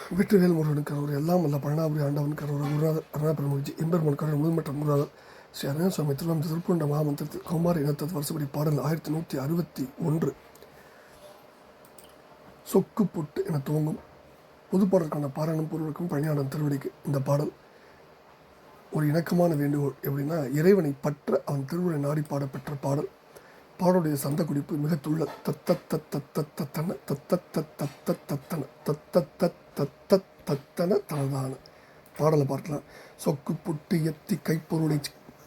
வெற்றிவேல் முருகனுக்கு அவர் எல்லாம் வல்ல பழனாபுரி ஆண்டவனுக்கு அவர் குருநாதர் அருணாபெருமூர்த்தி எம்பெருமன் கடல் முதல்மற்ற குருநாதர் ஸ்ரீ அருணா சுவாமி திருவம் திருப்பூண்ட மகாமந்திரத்தில் கௌமாரி இனத்தது வருஷப்படி பாடல் 1161 சொக்கு பொட்டு என துவங்கும் பொதுப்பாடலுக்கான பாராயணம் பொருளுக்கும் பழனியாளன் திருவடிக்கு இந்த பாடல் ஒரு இணக்கமான வேண்டுகோள். எப்படின்னா, இறைவனை பற்ற அவன் திருவுரை நாடி பாடப்பெற்ற பாடல். பாடலுடைய சந்த குறிப்பு மிக துள்ள தத்தன தனதான பாடலை பார்க்கலாம். சொக்கு பொட்டு எத்தி கைப்பொருளை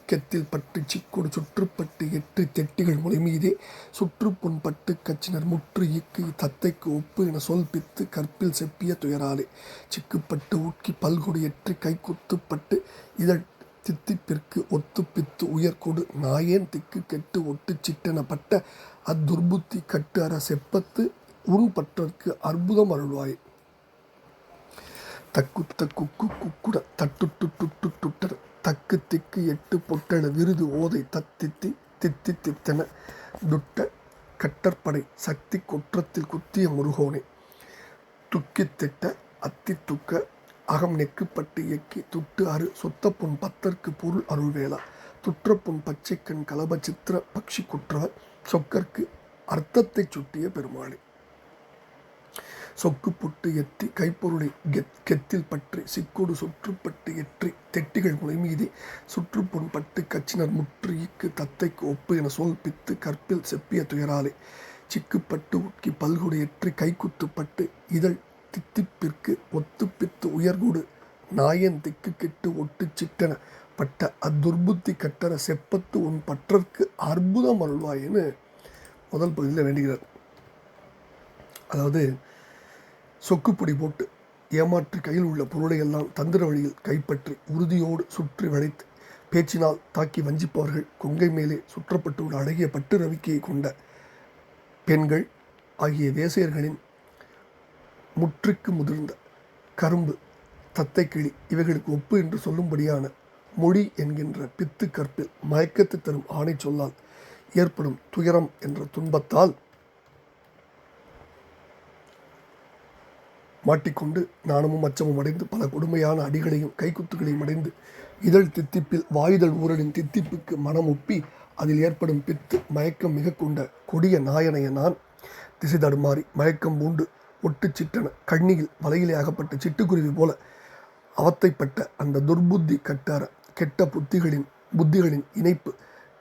கெத்தில் பட்டு சிக்கொடு சுற்றுப்பட்டு எட்டு தெட்டிகள் முளை மீதே சுற்று பொன்பட்டு கச்சினர் முற்று இக்கு தத்தைக்கு ஒப்பு என சொல் பித்து கற்பில் செப்பிய துயராலே சிக்குப்பட்டு ஊக்கி பல்கொடு எற்றி கை குத்துப்பட்டு இதழ் தித்திப்பிற்கு ஒத்து பித்து உயர்கொடு நாயேன் திக்கு கெட்டு ஒட்டு சிட்டெனப்பட்ட அத்துர்புத்தி கட்டு அற செப்பத்து உன் பற்றற்கு அற்புதம் அருள்வாய். தக்குத்த குக்கு குக்குட தட்டுட்டுட்டுட்டுட்டன தக்கு திக்கு எட்டு பொட்டென விருது ஓதை தத்தித்தி தித்தி தித்தென துட்ட கட்டற்படை சக்தி குற்றத்தில் குத்திய முருகோனே துக்கித்திட்ட அத்தி துக்க அகம் நெக்குப்பட்டு எக்கி துட்டு அரு சொத்தப்புண் பத்தற்கு பொருள் அருள்வேளா துற்றப்புண் பச்சைக்கண் கலப சித்திர பக்ஷி குற்றவர் சொக்கற்கு அர்த்தத்தை சுட்டிய பெருமாளே. சொக்கு புட்டு எத்தி கைப்பொருளை கெத்தில் பற்றி சிக்கோடு சுற்றுப்பட்டு எற்றி தெட்டிகள் முளை மீதே சுற்று பொன் பட்டு கச்சினர் முற்று இக்கு தத்தைக்கு ஒப்பு என சொல் பித்து கற்பில் செப்பிய துயராலே சிக்குப்பட்டு உட்கி பல்கொடு எற்றி கைக்குத்துப்பட்டு இதழ் தித்திப்பிற்கு ஒத்து பித்து உயர்கூடு நாயன் திக்கு கெட்டு ஒட்டு சிட்டன பட்ட அத்துர்புத்தி கட்டற செப்பத்து உன் பற்றற்கு அற்புதம் அருள்வாயின்னு முதல் பகுதியில் வேண்டுகிறார். அதாவது, சொக்குப்பொடி போட்டு ஏமாற்றி கையில் உள்ள பொருளையெல்லாம் தந்திர வழியில் கைப்பற்றி உறுதியோடு சுற்றி வளைத்து பேச்சினால் தாக்கி வஞ்சிப்பவர்கள் கொங்கை மேலே சுற்றப்பட்டு உள்ள அழகிய பட்டு ரவிக்கையை கொண்ட பெண்கள் ஆகிய தேசியர்களின் முற்றுக்கு முதிர்ந்த கரும்பு தத்தை கிளி இவைகளுக்கு ஒப்பு என்று சொல்லும்படியான மொழி என்கின்ற பித்து கற்பில் மயக்கத்து தரும் ஆணை சொல்லால் ஏற்படும் துயரம் என்ற துன்பத்தால் மாட்டிக்கொண்டு நாணமும் அச்சமும் அடைந்து பல கொடுமையான அடிகளையும் கைக்குத்துகளையும் அடைந்து இதழ் தித்திப்பில் வாயுதல் ஊரலின் தித்திப்புக்கு மனம் ஒப்பி அதில் ஏற்படும் பித்து மயக்கம் மிக கொண்ட கொடிய நாயனைய நான் திசை தடுமாறி மயக்கம் பூண்டு ஒட்டு சிட்டன கண்ணியில் வலையிலே அகப்பட்ட சிட்டுக்குருவி போல அவத்தைப்பட்ட அந்த துர்புத்தி கட்டார கெட்ட புத்திகளின் இணைப்பு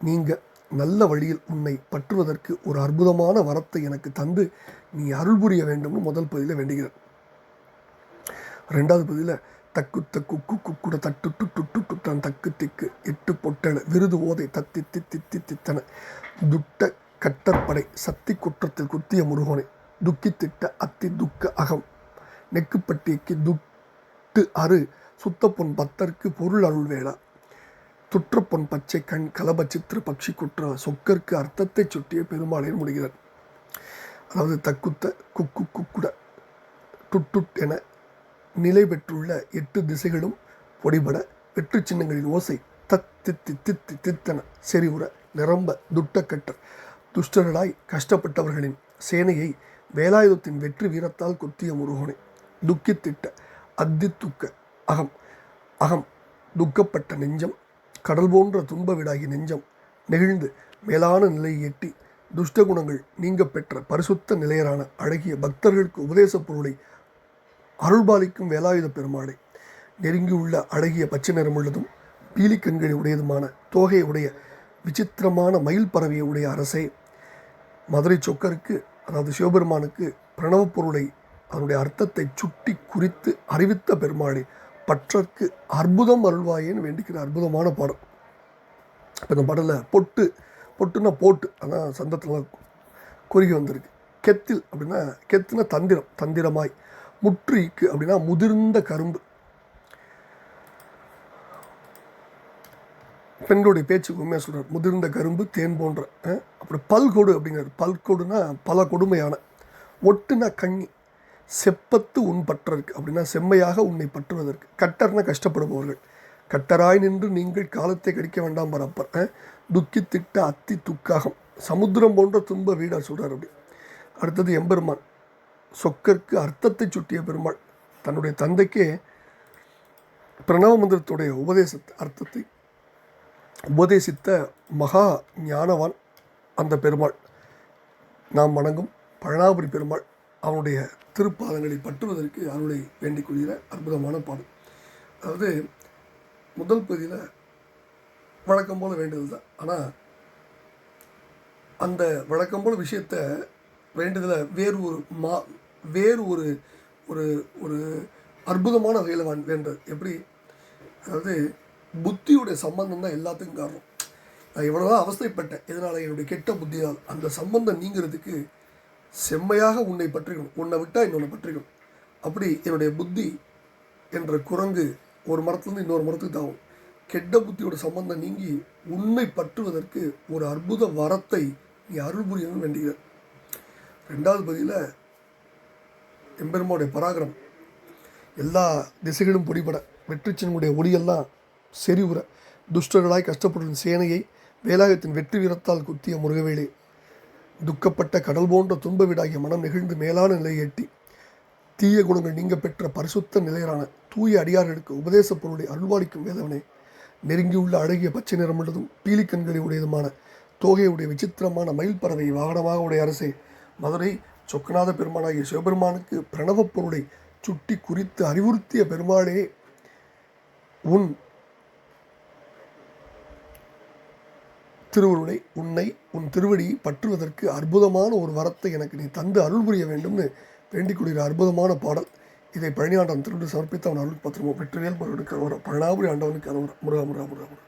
நீங்க நல்ல வழியில் உன்னை பற்றுவதற்கு ஒரு அற்புதமான வரத்தை எனக்கு தந்து நீ அருள் புரிய வேண்டும்னு முதல் பகுதியில் வேண்டுகிறார். ரெண்டாவது பகுதியில் தக்குத்த குக்கு குக்குட தட்டுட்டுட்டுட்டுட்டான் தக்கு திக்கு எட்டு பொட்டன விருது ஓதை தத்தி தித்தி தித்தித்தன துட்ட கட்டற்படை சக்தி குற்றத்தில் குத்திய முருகோனை துக்கித்திட்ட அத்தி துக்க அகம் நெக்குப்பட்டிக்கு துட்டு அரு சுத்தப்பொன் பத்தற்கு பொருள் அருள்வேளா துற்றப்பொன் பச்சை கண் கலப சித்திர பக்ஷி குற்ற சொக்கருக்கு அர்த்தத்தை சுட்டிய பெருமாளையில் முடிகிறார். அதாவது, தக்குத்த குக்கு குக்குட டுட்டுட் என நிலை பெற்றுள்ள 8 திசைகளும் பொடிபட வெற்று சின்னங்களின் ஓசை தித்தி தித்தி தித்தன செறிவுற நிரம்ப துட்டக்கட்டர் துஷ்டர்களாய் கஷ்டப்பட்டவர்களின் சேனையை வேலாயுதத்தின் வெற்றி வீரத்தால் கொத்திய முருகனை துக்கித்திட்ட அத்தி துக்க அகம் அகம் துக்கப்பட்ட நெஞ்சம் கடல் போன்ற துன்ப விடாகி நெஞ்சம் நெகிழ்ந்து மேலான நிலையை எட்டி துஷ்டகுணங்கள் நீங்க பெற்ற பரிசுத்த நிலையரான அழகிய பக்தர்களுக்கு உபதேச பொருளை அருள்பாலிக்கும் வேலாயுத பெருமாளை நெருங்கியுள்ள அழகிய பச்சை நிறமுள்ளதும் பீலி கண்களை உடையதுமான தோகையை உடைய விசித்திரமான மயில் பறவையை உடைய அரசே, மதுரை சொக்கருக்கு அதாவது சிவபெருமானுக்கு பிரணவப் பொருளை அதனுடைய அர்த்தத்தை சுட்டி குறித்து அறிவித்த பெருமாளை பற்றற்கு அற்புதம் அருள்வாயேன்னு வேண்டிக்கிற அற்புதமான பாடம். இப்போ இந்த பாடலில் பொட்டுன்னா போட்டு அதான் சந்தத்தில் குறுகி வந்திருக்கு. கெத்தில் அப்படின்னா கெத்துனா தந்திரமாய் முற்றிக்கு அப்படின்னா முதிர்ந்த கரும்பு. பெண்களுடைய பேச்சுக்கு உண்மையாக சொல்கிறார், முதிர்ந்த கரும்பு தேன் போன்ற. அப்புறம் பல்கொடு அப்படிங்கிறார். பல்கொடுனா பல கொடுமையான. ஒட்டுனா கண்ணி. செப்பத்து உன் பற்றற்கு அப்படின்னா செம்மையாக உன்னை பற்றுவதற்கு. கட்டர்னா கஷ்டப்படுபவர்கள். கட்டராய் நின்று நீங்கள் காலத்தை கடிக்க வேண்டாம் பரப்பர். துக்கித்திட்ட அத்தி துக்காகம் சமுத்திரம் போன்ற துன்ப வீடார் சொல்கிறார் அப்படி. அடுத்தது எம்பெருமான் சொக்கருக்கு அர்த்தத்தை சுட்டிய பெருமாள். தன்னுடைய தந்தைக்கே பிரணவ மந்திரத்துடைய அர்த்தத்தை உபதேசித்த மகா ஞானவான் அந்த பெருமாள். நாம் வணங்கும் பழனாபுரி பெருமாள் அவனுடைய திருப்பாதங்களை பற்றுவதற்கு அருளை வேண்டிக் கொள்கிற அற்புதமான பாடல். அதாவது முதல் பகுதியில் வழக்கம் போல் வேண்டுதல் தான். ஆனால் அந்த வழக்கம் போல் விஷயத்தை வேண்டுதலை வேறு ஒரு ஒரு ஒரு அற்புதமான வகையில் வேண்டது. எப்படி? அதாவது புத்தியுடைய சம்பந்தம் தான் எல்லாத்துக்கும் காரணம். நான் எவ்வளோதான் அவஸ்தைப்பட்டேன், இதனால் என்னுடைய கெட்ட புத்தியால் அந்த சம்பந்தம் நீங்கிறதுக்கு செம்மையாக உன்னை பற்றிக்கணும், உன்னை விட்டால் இன்னொன்று பற்றிக்கணும். அப்படி என்னுடைய புத்தி என்ற குரங்கு ஒரு மரத்துலேருந்து இன்னொரு மரத்துக்கு தாவும். கெட்ட புத்தியோட சம்பந்தம் நீங்கி உன்னை பற்றுவதற்கு ஒரு அற்புத வரத்தை நீ அருள் புரியணும்னு வேண்டுகிறார். 2வது பகுதியில் எம்பெருமானுடைய பராக்கிரம் எல்லா திசைகளும் பொடிபட வெற்றிச்சினுடைய ஒளியெல்லாம் செறிவுற துஷ்டர்களாய் கஷ்டப்படும் சேனையை வேலாயத்தின் வெற்றி வீரத்தால் குத்திய முருகவேலே, துக்கப்பட்ட கடல் போன்ற துன்ப வீடாகிய மனம் நெகிழ்ந்து மேலான நிலையை எட்டி தீய குணங்கள் நீங்க பெற்ற பரிசுத்த நிலையரான தூய அடியார்களுக்கு உபதேச பொருளை அருள்வாளிக்கும் வேதவனே, நெருங்கியுள்ள அழகிய பச்சை நிறமுள்ளதும் பீலிக்கண்களை உடையதுமான தோகையுடைய விசித்திரமான மயில் பறவை வாகனமாக உடைய அரசே, மதுரை சொக்கநாத பெருமானாகிய சிவபெருமானுக்கு பிரணவப் பொருளை சுட்டி குறித்து அறிவுறுத்திய பெருமாளே, உன் திருவுருளை உன் திருவடியை பற்றுவதற்கு அற்புதமான ஒரு வரத்தை எனக்கு நீ தந்து அருள் புரிய வேண்டும்னு வேண்டிக் கொள்கிற அற்புதமான பாடல். இதை பழனியாண்டான் திருவிழா சமர்ப்பித்து அவன் அருள் பத்திரமோ வெற்றிவேல் முருகனுக்கு அரோரா, பழனாபுரி ஆண்டவனுக்கு அரோரா, முருகா முருகா முருகா முருகா.